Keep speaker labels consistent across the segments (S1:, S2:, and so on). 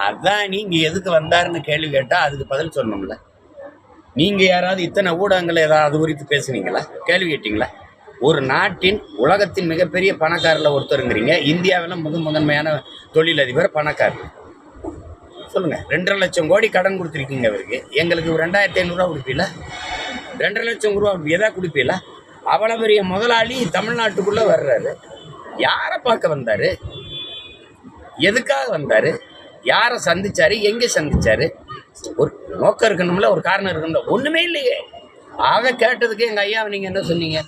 S1: அதான் நீங்க எதுக்கு வந்தாருன்னு கேள்வி கேட்டா அதுக்கு பதில் சொல்லணும்ல. நீங்க யாராவது இத்தனை ஊடகங்கள் ஏதாவது குறித்து பேசுனீங்களா? கேள்வி கேட்டீங்களா? ஒரு நாட்டின் உலகத்தின் மிகப்பெரிய பணக்காரில் ஒருத்தருங்கிறீங்க. இந்தியாவில் முதன்மையான தொழிலதிபர் பணக்காரர். சொல்லுங்க. 2.5 லட்சம் கோடி கடன் கொடுத்துருக்கீங்க அவருக்கு. எங்களுக்கு 2500 ரூபா கொடுப்பீல? 2.5 லட்சம் ரூபா எதா கொடுப்பீல? அவ்வளோ பெரிய முதலாளி தமிழ்நாட்டுக்குள்ள வர்றாரு. யாரை பார்க்க வந்தாரு? எதுக்காக வந்தாரு? யாரை சந்திச்சாரு? எங்கே சந்திச்சாரு? ஒரு நோக்கம் இருக்கணும்ல, ஒரு காரணம் இருக்கணும்ல. ஒண்ணுமே இல்லையே. ஆக கேட்டதுக்கு எங்க ஐயாவை நீங்க என்ன சொன்னீங்க?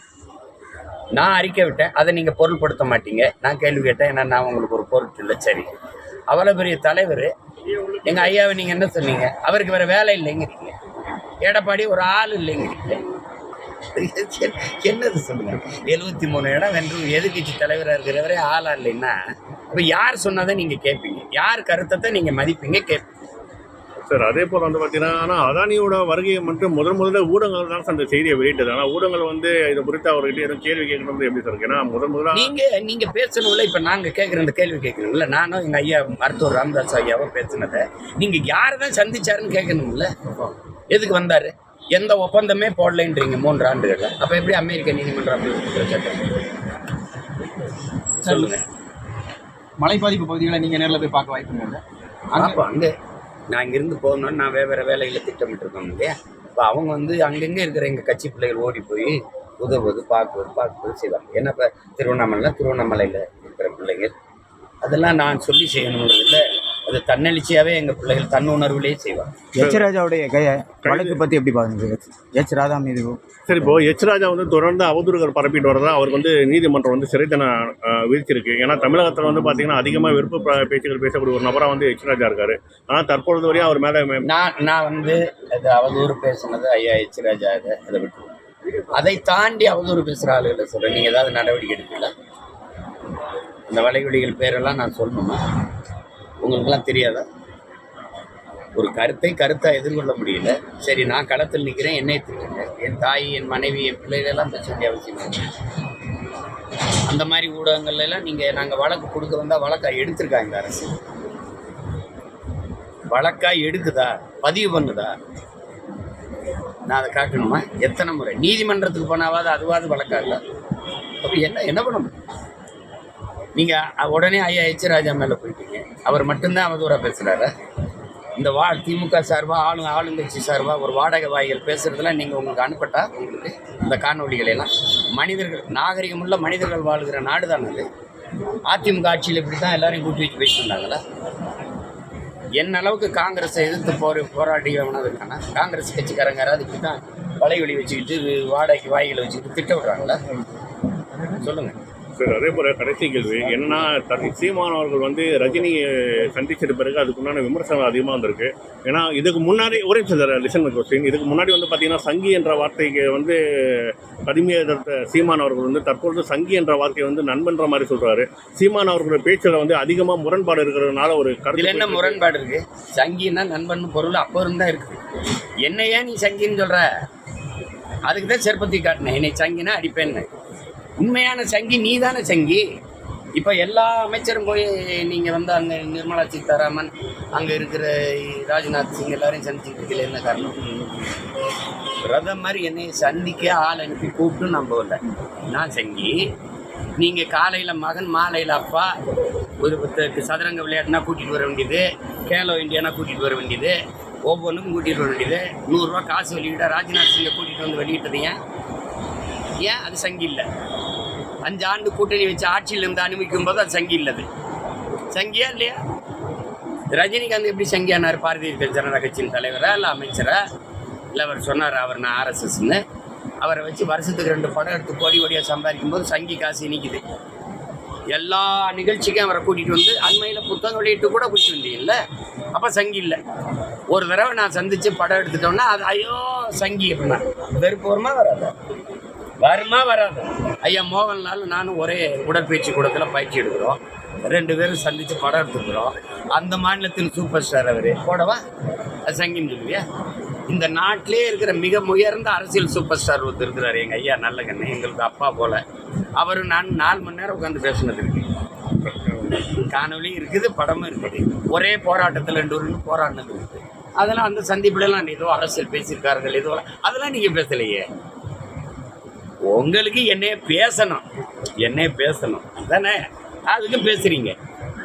S1: நான் அறிக்கை விட்டேன், அதை நீங்க பொருள்படுத்த மாட்டீங்க. நான் கேள்வி கேட்டேன், ஏன்னா நான் உங்களுக்கு ஒரு பொருள் இல்லை. சரி, அவ்வளோ பெரிய தலைவர் எங்க ஐயாவை நீங்க என்ன சொன்னீங்க? அவருக்கு வேற வேலை இல்லைங்கிறீங்க. எடப்பாடி ஒரு ஆள் இல்லைங்கிறீங்க. என்னது சொல்லுங்க? 73 இடம் வென்று எதிர்கட்சி தலைவராக இருக்கிறவரே ஆளா இல்லைன்னா இப்போ யார் சொன்னதை நீங்க கேட்பீங்க? யார் கருத்தை நீங்க மதிப்பீங்க, கேட்பீங்க?
S2: சார், அதே போல் வந்து பார்த்தீங்கன்னா, ஆனால் அதானியோட வருகையை மட்டும் முதல்ல ஊடகங்கள் தான் அந்த செய்தியை வெளியிட்டது. ஆனால் ஊடகங்கள் வந்து இதை குறித்து அவர்கிட்ட எதுவும் கேள்வி கேட்கணும் எப்படி சார்? ஏன்னா முதல்ல
S1: நீங்க பேசணும்ல. இப்போ நாங்கள் கேட்குற இந்த கேள்வி கேட்கணும்ல. நானும் எங்கள் ஐயா மருத்துவர் ராமதாஸ் ஐயாவும் பேசுனதை நீங்கள் யாரை தான் சந்திச்சாருன்னு கேட்கணும்ல. எதுக்கு வந்தாரு? எந்த ஒப்பந்தமே போடலைன்றீங்க 3 ஆண்டுகள். அப்போ எப்படி அமெரிக்க நீதிமன்றம் அப்படி சட்டம் சொல்லுங்க?
S3: மழை பாதிப்பு பகுதிகளை நீங்கள் நேரில் போய் பார்க்க வாய்ப்பு இல்லை?
S1: அப்போ அங்கே நான் இங்கேருந்து போகணுன்னு நான் வேறு வேலையில் திட்டமிட்டுருக்கோம் இல்லையா? இப்போ அவங்க வந்து அங்கங்கே இருக்கிற எங்கள் கட்சி பிள்ளைகள் ஓடி போய் உதவுவது, பார்க்குவது செய்வாங்க. ஏன்னா இப்போ திருவண்ணாமலையில் இருக்கிற பிள்ளைங்க அதெல்லாம் நான் சொல்லி செய்யணுங்கிறதுல அது தன்னெழுச்சியாகவே எங்கள் பிள்ளைகள் தன்னுணர்வுலேயே செய்வாங்க.
S4: எச் ராஜாவுடைய வழக்கு பற்றி எப்படி பாருங்க? எச் ராஜா மீது
S2: சரி, இப்போ எச் ராஜா வந்து தொடர்ந்து அவதூறுகள் பரப்பிட்டு வரதான் அவருக்கு வந்து நீதிமன்றம் வந்து சிறைத்தனை விதிச்சிருக்கு. ஏன்னா தமிழகத்தில் வந்து பார்த்தீங்கன்னா அதிகமாக விருப்ப பேச்சுகள் பேசக்கூடிய ஒரு நபராக வந்து எச் ராஜா இருக்காரு. ஆனால் தற்பொழுது வரையும் அவர் மேலே
S1: நான் வந்து அது அவதூறு பேசுனது ஐயா எச் ராஜா அதை விட்டு, அதை தாண்டி அவதூறு பேசுகிற ஆளுகளை சொல்கிறேன். நீங்கள் ஏதாவது நடவடிக்கை எடுப்பீங்களா? இந்த வலைவலிகள் பேரெல்லாம் நான் சொல்லணுமா? உங்களுக்கெல்லாம் தெரியாதா? ஒரு கருத்தை எதிர்கொள்ள முடியல. சரி, நான் களத்தில் நிற்கிறேன், என்னை திட்டுங்க. என் தாய், என் மனைவி, என் பிள்ளைகளெல்லாம் பேச வேண்டிய அவசியம் இல்லை. அந்த மாதிரி ஊடகங்கள்லாம் நாங்கள் வழக்கு கொடுக்க வந்தால் வழக்கா எடுத்திருக்காங்க இந்த அரசு. வழக்கா எடுக்குதா, பதிவு பண்ணுதா? நான் அதை காட்டணுமா? எத்தனை முறை நீதிமன்றத்துக்கு போனாவது அதுவாது வழக்கா இல்லை? அப்போ என்ன பண்ண முடியும்? நீங்கள் உடனே ஐயா எச் ராஜா மேலே போயிட்டீங்க. அவர் மட்டும்தான் அவதூறாக பேசுகிறாரு. இந்த திமுக சார்பாக ஆளுங்கட்சி சார்பாக ஒரு வாடகை வாய்கள் பேசுகிறதுலாம் நீங்கள் உங்களுக்கு அனுப்பட்டா உங்களுக்கு இந்த காணொலிகளெல்லாம்? மனிதர்கள், நாகரிகமுள்ள மனிதர்கள் வாழ்கிற நாடு தான் அது. அதிமுக ஆட்சியில் இப்படி தான் எல்லாரையும் கூட்டி வச்சு பேசிட்டு இருந்தாங்களா? என்ன அளவுக்கு காங்கிரஸை எதிர்த்து போராடியவனா இருக்கானா? காங்கிரஸ் கட்சிக்காரங்க யாராவது இப்படி தான் வலைவெளி வச்சுக்கிட்டு வாடகை வாய்களை வச்சுக்கிட்டு திட்ட விடுறாங்களா? சொல்லுங்கள்.
S2: சார், அதே போல் கடைசி கேள்வி என்னன்னா, சீமான் அவர்கள் வந்து ரஜினியை சந்திச்சது பிறகு அதுக்குண்டான விமர்சனம் அதிகமாக வந்திருக்கு. ஏன்னா இதுக்கு முன்னாடி ஒரே சார் லிசன் கொஸ்டின், இதுக்கு முன்னாடி வந்து பார்த்தீங்கன்னா சங்கி என்ற வார்த்தைக்கு வந்து கடுமையாக எதிர்த்த சீமான் அவர்கள் வந்து தற்பொழுது சங்கி என்ற வார்த்தையை வந்து நண்பன்ற மாதிரி சொல்கிறாரு. சீமான் அவர்களோட பேச்சில் வந்து அதிகமாக முரண்பாடு இருக்கிறதுனால ஒரு கருத்து.
S1: என்ன முரண்பாடு இருக்குது? சங்கின்னா நண்பன் பொருள் அப்போ இருந்தால் இருக்குது. என்னையா நீ சங்கின்னு சொல்கிற? அதுக்கு தான் செருப்பத்தி காட்டினேன். என்னை சங்கினா அடிப்பேன்னு. உண்மையான சங்கி நீ தானே சங்கி. இப்போ எல்லா அமைச்சரும் போய் நீங்கள் வந்து அங்கே நிர்மலா சீதாராமன், அங்கே இருக்கிற ராஜ்நாத் சிங் எல்லாரையும் சந்திச்சுக்கிட்டு என்ன காரணம்? பிரதமர் என்னை சந்திக்க ஆள் அனுப்பி கூப்பிட்டு நான் போகல. நான் சங்கி. நீங்கள் காலையில் மகன், மாலையில் அப்பா, ஒரு சதுரங்க விளையாட்டுனா கூட்டிகிட்டு வர வேண்டியது, கேலோ இண்டியானா கூட்டிகிட்டு வர வேண்டியது, ஒவ்வொன்றுக்கும் கூட்டிகிட்டு வர வேண்டியது. 100 ரூபா காசு வெளியிட்ட ராஜ்நாத் சிங்கை கூட்டிகிட்டு வந்து வெளியிட்டது ஏன் அது சங்கி இல்லை? 5 ஆண்டு கூட்டணி வச்சு ஆட்சியிலிருந்து அனுமதிக்கும் போது அது சங்கி இல்லது. சங்கியா இல்லையா? ரஜினிகாந்த் எப்படி சங்கியானார்? பாரதிய ஜனதா கட்சியின் தலைவரா இல்லை அமைச்சரா? இல்லை அவர் சொன்னார் அவர் நான் ஆர்எஸ்எஸ்ன்னு. அவரை வச்சு வருஷத்துக்கு 2 படம் எடுத்து கோடியாக சம்பாதிக்கும் போது சங்கி காசு இனிக்குது. எல்லா நிகழ்ச்சிக்கும் அவரை கூட்டிகிட்டு வந்து அண்மையில் புத்தகம் வெளியிட்டு கூட கூட்டிட்டு வந்தீங்கல்ல, அப்போ சங்கி இல்லை. ஒரு தடவை நான் சந்தித்து படம் எடுத்துட்டோம்னா அது ஐயோ சங்கி அப்படின்னா வெறுப்பு வருமா வராது? வராது. ஐயா மோகன்லால் நானும் ஒரே உடற்பயிற்சி கூடத்தில் பயிற்சி எடுக்கிறோம். 2 பேரும் சந்தித்து படம் எடுத்துக்கிறோம். அந்த மாநிலத்தின் சூப்பர் ஸ்டார் அவர் போடவா? அது சங்கின்னு சொல்லுவியா? இந்த நாட்டிலே இருக்கிற மிக உயர்ந்த அரசியல் சூப்பர் ஸ்டார் ஒருத்தர் இருக்கிறார், எங்கள் ஐயா நல்ல கண்ணு, எங்களுக்கு அப்பா போல். அவர் நான் 4 மணி நேரம் உட்காந்து பேசுனது இருக்கு. காணொலி இருக்குது, படமும் இருக்குது. ஒரே போராட்டத்தில் 2 பேரும் போராடினது இருக்குது. அதெல்லாம் அந்த சந்திப்புலாம் ஏதோ அரசியல் பேசியிருக்கார்கள், ஏதோ அதெல்லாம் நீங்கள் பேசலையே. உங்களுக்கு என்னைய பேசணும் அதானே, அதுக்கு பேசுகிறீங்க.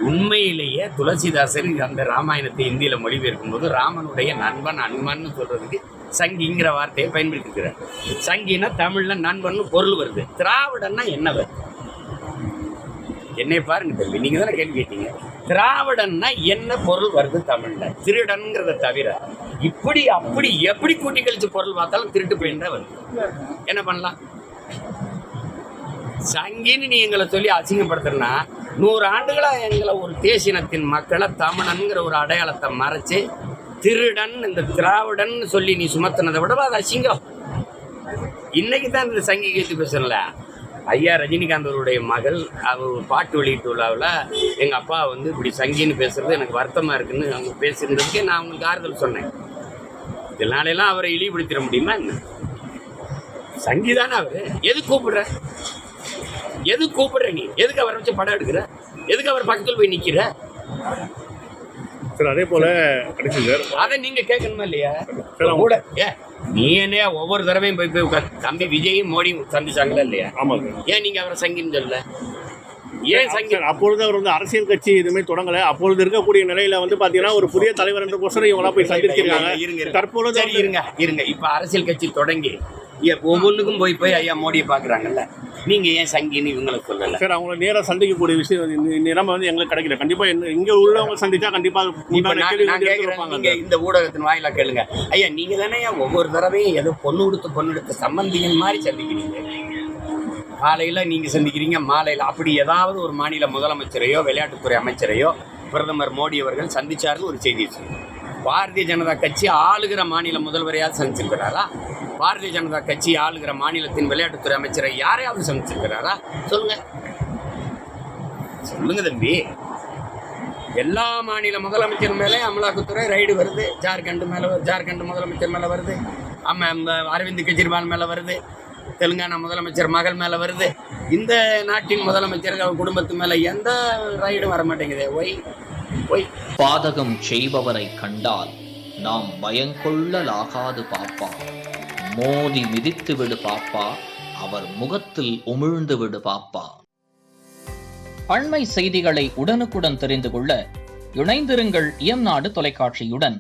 S1: உண்மையிலேயே துளசிதாசர் அந்த ராமாயணத்தை இந்தியில் மொழிபெயர்க்கும் போது ராமனுடைய நண்பன் அன்பான்னு சொல்கிறதுக்கு சங்கிங்கிற வார்த்தையை பயன்படுத்திக்கிறார். சங்கினா தமிழில் நண்பன் பொருள் வருது. திராவிடன்னா என்ன வருது? என்னை பாருங்க தம்பி, நீங்கள் தானே கேள்வி கேட்டீங்க. திராவிடன்னா என்ன பொருள் வருது தமிழில்? திருடன்கிறத தவிர இப்படி அப்படி எப்படி கூட்டி கழிச்சு பொருள் பார்த்தாலும் திருட்டு போயின்னு தான் வருது. என்ன பண்ணலாம்? சங்கின்னு நீ எங்களை சொல்லி அசிங்கப்படுத்துறனா 100 ஆண்டுகளாக எங்களை ஒரு தேசினத்தின் மக்களை தமிழன்கிற ஒரு அடையாளத்தை மறைச்சு திருடன் இந்த திராவிடன் சொல்லி நீ சுமத்தினதை விட அது அசிங்கம். இன்னைக்கு தான் இந்த சங்கி கேட்டு பேசல. ஐயா ரஜினிகாந்த் அவருடைய மகள் அவர் பாட்டு வெளியீட்டு விழாவில் எங்கள் அப்பா வந்து இப்படி சங்கின்னு பேசுறது எனக்கு வருத்தமாக இருக்குன்னு அவங்க பேசுறதுக்கு நான் அவங்களுக்கு ஆறுதல் சொன்னேன். இதனாலெல்லாம் அவரை இழிவுபடுத்திட முடியுமா என்ன? சங்கிதானே அவர். எது கூப்பிடுற நீ? எதுக்கு அவரை வச்சு படம் எடுக்கிற? எதுக்கு அவர் பக்கத்தில் போய் நிற்கிற?
S2: சார் அதே போல கடைசி சார்
S1: அதை நீங்க கேட்கணுமா இல்லையா? கூட நீ என்ன ஒவ்வொரு தடவையும் போய் உட்கார். தம்பி விஜயும் மோடியும் சந்திச்சாங்களா இல்லையா?
S2: ஆமாங்க.
S1: ஏன் நீங்க அவரை சங்கின்னு சொல்லல? ஏன் சங்கி?
S2: அப்பொழுது அவர் வந்து அரசியல் கட்சி எதுவுமே தொடங்கல. அப்பொழுது இருக்கக்கூடிய நிலையில வந்து பாத்தீங்கன்னா ஒரு புதிய தலைவர் என்ற கோசரம் இவங்களா போய் சந்திச்சிருக்காங்க. தற்பொழுது
S1: இருங்க இப்ப அரசியல் கட்சி தொடங்கி ஒவ்வொன்றுக்கும் போய் ஐயா மோடியை பாக்குறாங்கல்ல, நீங்க ஏன் சங்கின்னு இவங்களை சொல்லல?
S2: சார் அவங்களை நேராக சந்திக்கக்கூடிய விஷயம் நிலைமை வந்து எங்களுக்கு கிடைக்கல. கண்டிப்பா இங்க உள்ளவங்க சந்திச்சா கண்டிப்பா
S1: நீங்க இந்த ஊடகத்தின் வாயிலா கேளுங்க. ஐயா நீங்க தானே ஒவ்வொரு தடவையும் ஏதோ பொண்ணு கொடுத்து சம்பந்தியின் மாதிரி சந்திக்கிறீங்க. காலையில நீங்க சந்திக்கிறீங்க, மாலையில அப்படி ஏதாவது ஒரு மாநில முதலமைச்சரையோ விளையாட்டுத்துறை அமைச்சரையோ பிரதமர் மோடி அவர்கள் சந்திச்சாருன்னு ஒரு செய்தி சொல்லுங்க. பாரதிய ஜனதா கட்சி ஆளுகிற மாநில முதல்வரையாவது சந்திச்சிருக்கிறாரா? பாரதிய ஜனதா கட்சி ஆளுகிற மாநிலத்தின் விளையாட்டுத்துறை அமைச்சரை யாரையாவது சந்திச்சிருக்கிறாரா? சொல்லுங்க தம்பி. எல்லா மாநில முதலமைச்சர் மேலே அமலாக்கத்துறை ரைடு வருது. ஜார்க்கண்ட் முதலமைச்சர் மேலே வருது, அரவிந்த் கெஜ்ரிவால் மேலே வருது, தெலுங்கானா முதலமைச்சர் மகள் மேலே வருது. இந்த நாட்டின் முதலமைச்சர்கள் குடும்பத்து மேலே எந்த ரைடும் வர மாட்டேங்குது. ஒய்
S5: பாதகம் செய்பவரை கண்டால் நாம் பயங்கொள்ளலாகாது பாப்பா. மோதி மிதித்து விடு பாப்பா, அவர் முகத்தில் உமிழ்ந்து விடு பாப்பா. அண்மை செய்திகளை உடனுக்குடன் தெரிந்து கொள்ள இணைந்திருங்கள் இயம்நாடு தொலைக்காட்சியுடன்.